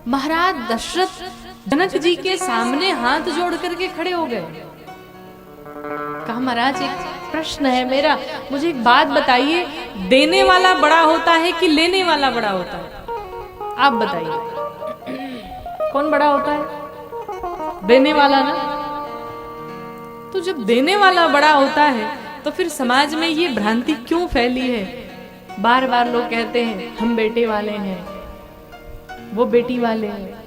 महाराज दशरथ जनक जी के सामने हाथ जोड़ करके खड़े हो गए। कहा महाराज एक प्रश्न है मेरा, मुझे एक बात बताइए, देने वाला बड़ा होता है कि लेने वाला बड़ा होता है? आप बताइए कौन बड़ा होता है? देने वाला ना। तो जब देने वाला बड़ा होता है तो फिर समाज में ये भ्रांति क्यों फैली है? बार बार लोग कहते हैं हम बेटे वाले हैं, वो बेटी वाले हैं।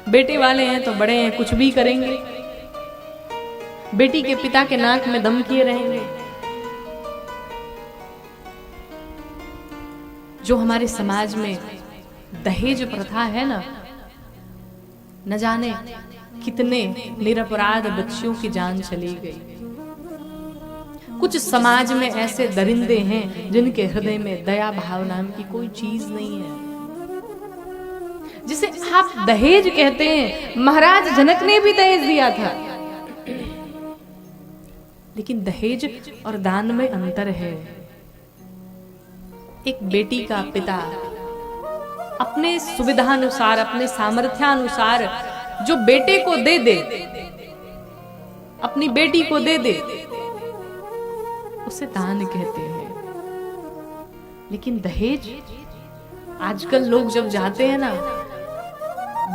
बेटे वाले हैं तो बड़े हैं, कुछ भी करेंगे। बेटी के पिता के नाक में दम किए रहेंगे। जो हमारे समाज में दहेज प्रथा है ना, न जाने कितने निरपराध बच्चियों की जान चली गई। कुछ समाज में ऐसे दरिंदे हैं जिनके हृदय में दया भाव नाम की कोई चीज नहीं है, जिसे आप दहेज कहते हैं। महाराज जनक ने भी दहेज दिया था, लेकिन दहेज और दान में अंतर है। एक बेटी का पिता अपने सुविधानुसार, अपने सामर्थ्यानुसार जो बेटे को दे दे, अपनी बेटी को दे दे, उसे दान कहते हैं। लेकिन दहेज, आजकल लोग जब जाते हैं ना,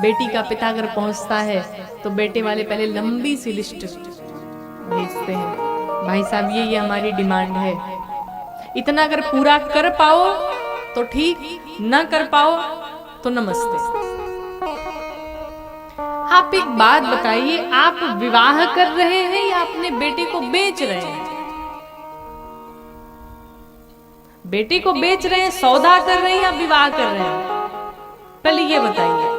बेटी का पिता अगर पहुंचता है तो बेटे वाले पहले लंबी सी लिस्ट भेजते हैं, भाई साहब ये हमारी डिमांड है, इतना अगर पूरा कर पाओ तो ठीक, ना कर पाओ तो नमस्ते। आप एक बात बताइए, आप विवाह कर रहे हैं या अपने बेटे को बेच रहे हैं? बेटे को बेच रहे हैं, सौदा कर रहे हैं या विवाह कर रहे हैं? पहले ये बताइए।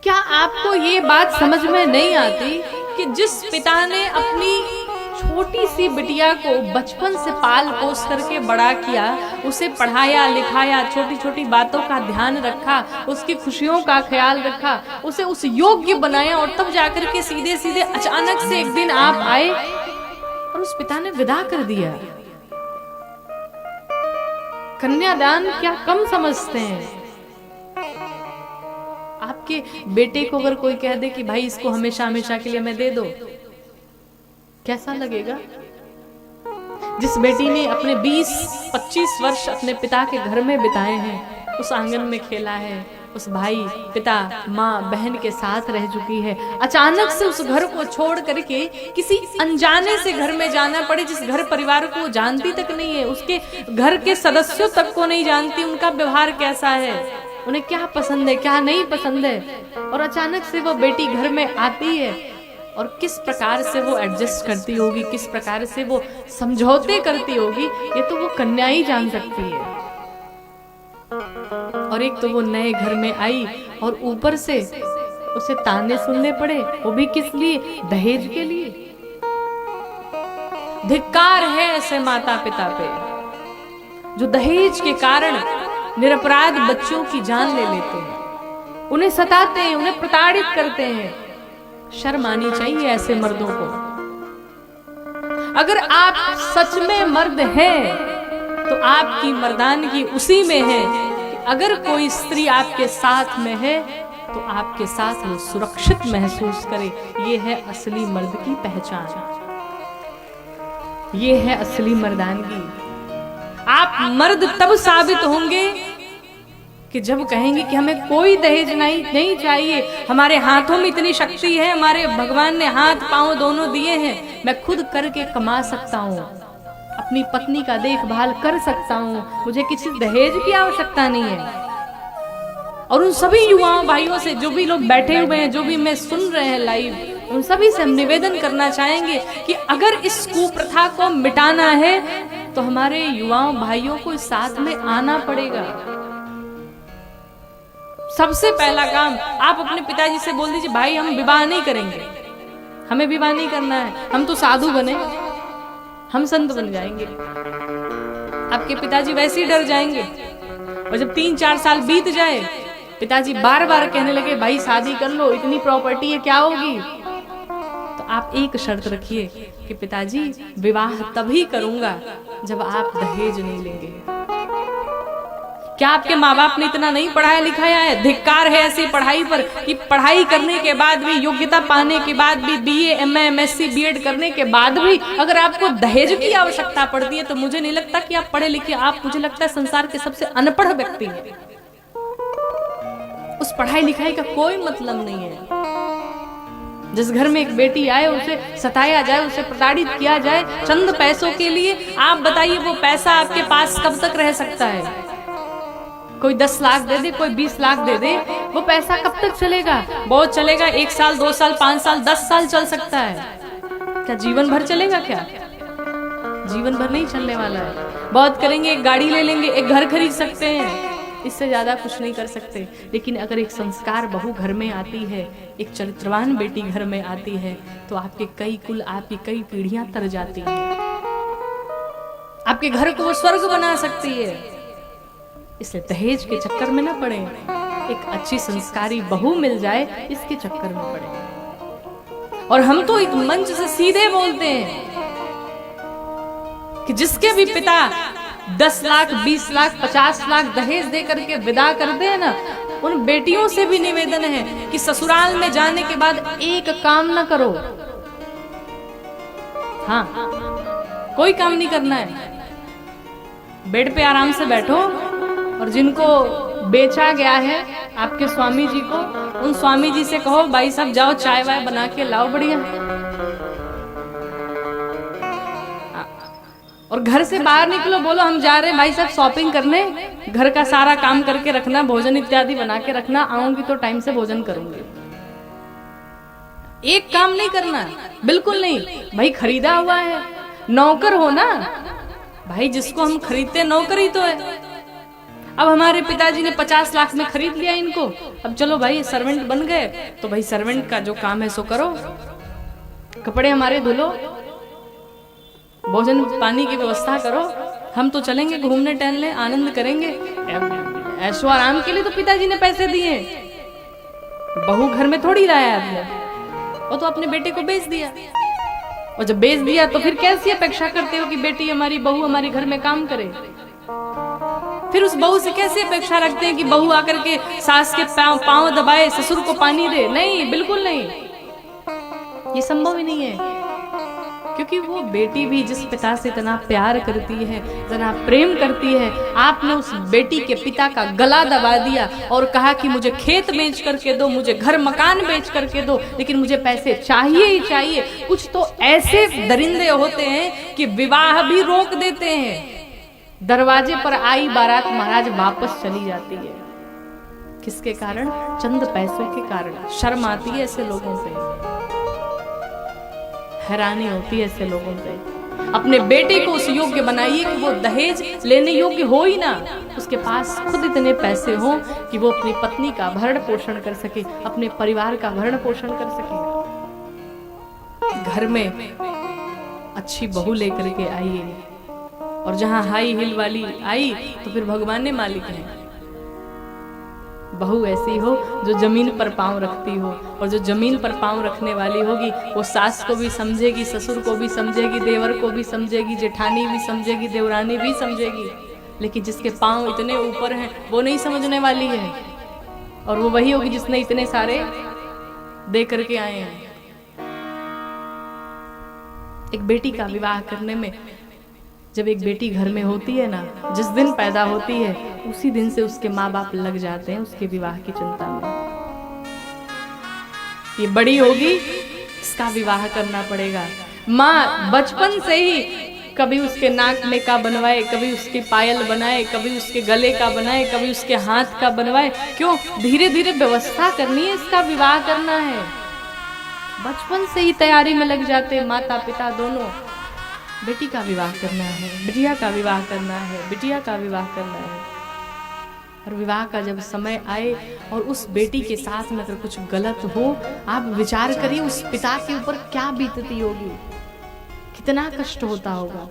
क्या आपको ये बात समझ में नहीं आती कि जिस पिता ने अपनी छोटी सी बिटिया को बचपन से पाल पोस करके बड़ा किया, उसे पढ़ाया लिखाया, छोटी छोटी बातों का ध्यान रखा, उसकी खुशियों का ख्याल रखा, उसे उस योग्य बनाया, और तब जाकर के सीधे सीधे अचानक से एक दिन आप आए और उस पिता ने विदा कर दिया। कन्यादान क्या कम समझते हैं? आपके बेटे को अगर कोई कह दे कि भाई इसको हमेशा हमेशा के लिए मैं दे दो, कैसा लगेगा? जिस बेटी ने अपने 20-25 वर्ष अपने पिता के घर में बिताए हैं, उस आंगन में खेला है, उस भाई पिता माँ बहन के साथ रह चुकी है, अचानक से उस घर को छोड़ करके किसी अनजाने से घर में जाना पड़े, जिस घर परिवार को जानती तक नहीं है, उसके घर के सदस्यों तक को नहीं जानती, उनका व्यवहार कैसा है, उन्हें क्या पसंद है क्या नहीं पसंद है, और अचानक से वो बेटी घर में आती है और किस प्रकार से वो एडजस्ट करती होगी, किस प्रकार से वो समझौते करती होगी, ये तो वो कन्या ही जान सकती है। और एक तो वो नए घर में आई और ऊपर से उसे ताने सुनने पड़े, वो भी किस लिए? दहेज के लिए। धिक्कार है ऐसे माता पिता पे जो दहेज के कारण निरपराध बच्चों की जान ले लेते हैं, उन्हें सताते हैं, उन्हें प्रताड़ित करते हैं। शर्म आनी चाहिए ऐसे मर्दों को। अगर आप सच में मर्द हैं तो आपकी मर्दानगी उसी में है कि अगर कोई स्त्री आपके साथ में है तो आपके साथ वो सुरक्षित महसूस करे। ये है असली मर्द की पहचान, ये है असली मर्दानगी। आप मर्द तब साबित होंगे कि जब कहेंगे कि हमें कोई दहेज नहीं चाहिए, हमारे हाथों में इतनी शक्ति है, हमारे भगवान ने हाथ पांव दोनों दिए हैं, मैं खुद करके कमा सकता हूँ, अपनी पत्नी का देखभाल कर सकता हूँ, मुझे किसी दहेज की आवश्यकता नहीं है। और उन सभी युवाओं भाइयों से, जो भी लोग बैठे हुए हैं, जो भी मैं सुन रहे हैं लाइव, उन सभी से हम निवेदन करना चाहेंगे कि अगर इस कुप्रथा को मिटाना है तो हमारे युवाओं भाइयों को इस साथ में आना पड़ेगा। सबसे पहला काम, आप अपने पिताजी से बोल दीजिए भाई हम विवाह नहीं करेंगे, हमें विवाह नहीं करना है, हम तो साधु बने, हम संत बन जाएंगे। आपके पिताजी वैसे ही डर जाएंगे। और जब 3-4 साल बीत जाए, पिताजी बार बार कहने लगे भाई शादी कर लो, इतनी प्रॉपर्टी है क्या होगी, तो आप एक शर्त रखिए कि पिताजी विवाह तभी करूंगा जब आप दहेज नहीं लेंगे। क्या आपके माँ बाप ने इतना नहीं पढ़ाया लिखाया है? धिक्कार है ऐसी पढ़ाई पर कि पढ़ाई करने के बाद भी, योग्यता पाने के बाद भी, बीए, एमए, एमएससी, बीएड करने के बाद भी अगर आपको दहेज की आवश्यकता पड़ती है तो मुझे नहीं लगता कि आप पढ़े लिखे, आप, मुझे लगता है संसार के सबसे अनपढ़ व्यक्ति हैं। उस पढ़ाई लिखाई का कोई मतलब नहीं है। जिस घर में एक बेटी आए उसे सताया जाए, उसे प्रताड़ित किया जाए चंद पैसों के लिए, आप बताइए वो पैसा आपके पास कब तक रह सकता है? कोई 10 लाख दे दे, कोई 20 लाख दे दे, वो पैसा कब तक चलेगा? बहुत चलेगा, 1 साल, 2 साल, 5 साल, 10 साल चल सकता है। क्या जीवन भर चलेगा? क्या जीवन भर नहीं चलने वाला है। बहुत करेंगे, एक गाड़ी ले लेंगे, एक घर खरीद सकते हैं, इससे ज्यादा कुछ नहीं कर सकते। लेकिन अगर एक संस्कार बहू घर में आती है, एक चरित्रवान बेटी घर में आती है, तो आपके कई कुल, आपकी कई पीढ़ियां तर जाती हैं। आपके घर को वो स्वर्ग बना सकती है। इसलिए दहेज के चक्कर में ना पड़े, एक अच्छी संस्कारी बहू मिल जाए इसके चक्कर में पड़े। और हम तो एक मंच से सीधे बोलते हैं कि जिसके भी पिता 10 लाख, 20 लाख, 50 लाख दहेज दे करके विदा करते हैं ना, उन बेटियों से भी निवेदन है कि ससुराल में जाने के बाद एक काम ना करो। हाँ, कोई काम नहीं करना है, बेड पे आराम से बैठो। और जिनको बेचा गया है आपके स्वामी जी को, उन स्वामी जी से कहो भाई साहब जाओ चाय वाय बना के लाओ बढ़िया। और घर से बाहर निकलो, बोलो हम जा रहे हैं भाई साहब शॉपिंग करने, घर का सारा काम करके रखना, भोजन इत्यादि बना के रखना, आऊंगी तो टाइम से भोजन करूंगी। एक काम नहीं करना, बिल्कुल नहीं। भाई खरीदा हुआ है, नौकर हो ना भाई, जिसको हम खरीदते नौकर ही तो है। अब हमारे पिताजी ने 50 लाख में खरीद लिया इनको, अब चलो भाई सर्वेंट बन गए, तो भाई सर्वेंट का जो काम है सो करो, कपड़े हमारे धुलो, भोजन पानी की व्यवस्था करो, हम तो चलेंगे घूमने टहलने, आनंद करेंगे। ऐशो आराम के लिए तो पिताजी ने पैसे दिए, बहू घर में थोड़ी लाया आपने, वो तो अपने बेटे को बेच दिया। और जब बेच दिया तो फिर कैसी अपेक्षा करते हो कि बेटी हमारी, बहू हमारी घर में काम करे? फिर उस बहू से कैसे अपेक्षा रखते हैं कि बहू आकर के सास के पांव दबाए, ससुर को पानी दे? नहीं, बिल्कुल नहीं, ये संभव ही नहीं है। क्योंकि वो बेटी भी जिस पिता से इतना प्यार करती है, इतना प्रेम करती है, आपने उस बेटी के पिता का गला दबा दिया और कहा कि मुझे खेत बेच करके दो, मुझे घर मकान बेच करके दो, लेकिन मुझे पैसे चाहिए ही चाहिए। कुछ तो ऐसे दरिंदे होते हैं कि विवाह भी रोक देते हैं, दरवाजे पर आई बारात महाराज वापस चली जाती है। किसके कारण? चंद पैसों के कारण। शर्म आती है ऐसे लोगों पे, हैरानी होती है ऐसे लोगों पे। अपने बेटे को उस योग्य बनाइए कि वो दहेज लेने योग्य हो ही ना, उसके पास खुद इतने पैसे हों कि वो अपनी पत्नी का भरण पोषण कर सके, अपने परिवार का भरण पोषण कर सके। घर में अच्छी बहू लेकर के आइए, और जहां हाई हिल वाली आई तो फिर भगवान ने मालिक है। बहू ऐसी हो जो जमीन पर पांव रखती हो, और जो जमीन पर पांव रखने वाली होगी वो सास को भी समझेगी, ससुर को भी समझेगी, देवर को भी समझेगी, जेठानी भी समझेगी, देवरानी भी समझेगी। लेकिन जिसके पांव इतने ऊपर हैं वो नहीं समझने वाली है, और वो वही होगी जिसने इतने सारे दे करके आए हैं। एक बेटी का विवाह करने में, जब एक बेटी घर में होती है ना, जिस दिन पैदा होती है उसी दिन से उसके माँ बाप लग जाते हैं उसके विवाह की चिंता में। ये बड़ी होगी, इसका विवाह करना पड़ेगा। माँ बचपन से ही कभी उसके नाक में का बनवाए, कभी उसके पायल बनाए, कभी उसके गले का बनाए, कभी उसके हाथ का बनवाए। क्यों? धीरे धीरे व्यवस्था करनी है, इसका विवाह करना है। बचपन से ही तैयारी में लग जाते माता पिता दोनों। बेटी का विवाह करना है, बिटिया का विवाह करना है, बिटिया का विवाह करना है। और विवाह का जब समय आए और उस बेटी के साथ में अगर कुछ गलत हो, आप विचार करिए उस पिता के ऊपर क्या बीतती होगी, कितना कष्ट होता होगा।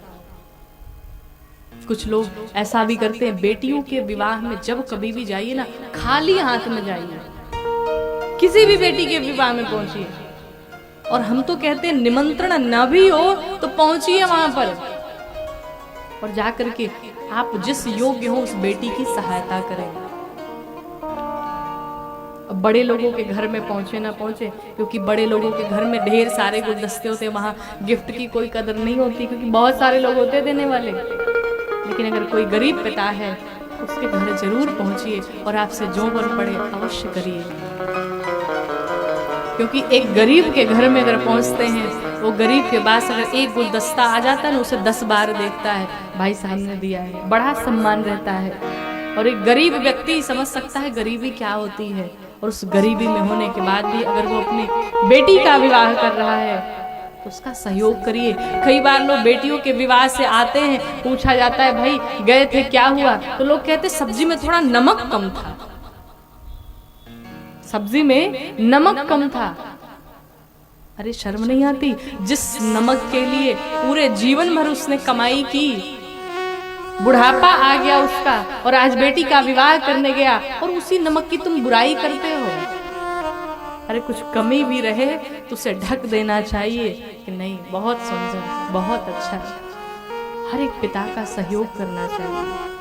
कुछ लोग ऐसा भी करते हैं, बेटियों के विवाह में जब कभी भी जाइए ना, खाली हाथ में जाइए, किसी भी बेटी के विवाह में पहुंचिए। और हम तो कहते हैं निमंत्रण न भी हो तो पहुंचिए वहां पर, और जा करके आप जिस योग्य हो उस बेटी की सहायता करें। अब बड़े लोगों के घर में पहुंचे ना पहुंचे, क्योंकि बड़े लोगों के घर में ढेर सारे गुलदस्ते होते, वहां गिफ्ट की कोई कदर नहीं होती, क्योंकि बहुत सारे लोग होते देने वाले। लेकिन अगर कोई गरीब पिता है उसके घर जरूर पहुंचिए और आपसे जो बन पड़े अवश्य करिए, क्योंकि एक गरीब के घर में अगर पहुंचते हैं, वो गरीब के पास अगर एक गुलदस्ता आ जाता है ना, उसे 10 बार देखता है, भाई साहब ने दिया है, बड़ा सम्मान रहता है। और एक गरीब व्यक्ति समझ सकता है गरीबी क्या होती है, और उस गरीबी में होने के बाद भी अगर वो अपनी बेटी का विवाह कर रहा है तो उसका सहयोग करिए। कई बार लोग बेटियों के विवाह से आते हैं, पूछा जाता है भाई गए थे क्या हुआ, तो लोग कहते सब्जी में थोड़ा नमक कम था, सब्जी में नमक कम था। अरे शर्म नहीं आती? जिस नमक के लिए पूरे जीवन भर उसने कमाई की, बुढ़ापा आ गया उसका, और आज बेटी का विवाह करने गया और उसी नमक की तुम बुराई करते हो। अरे कुछ कमी भी रहे तो उसे ढक देना चाहिए कि नहीं बहुत सुंदर, बहुत अच्छा। हर एक पिता का सहयोग करना चाहिए।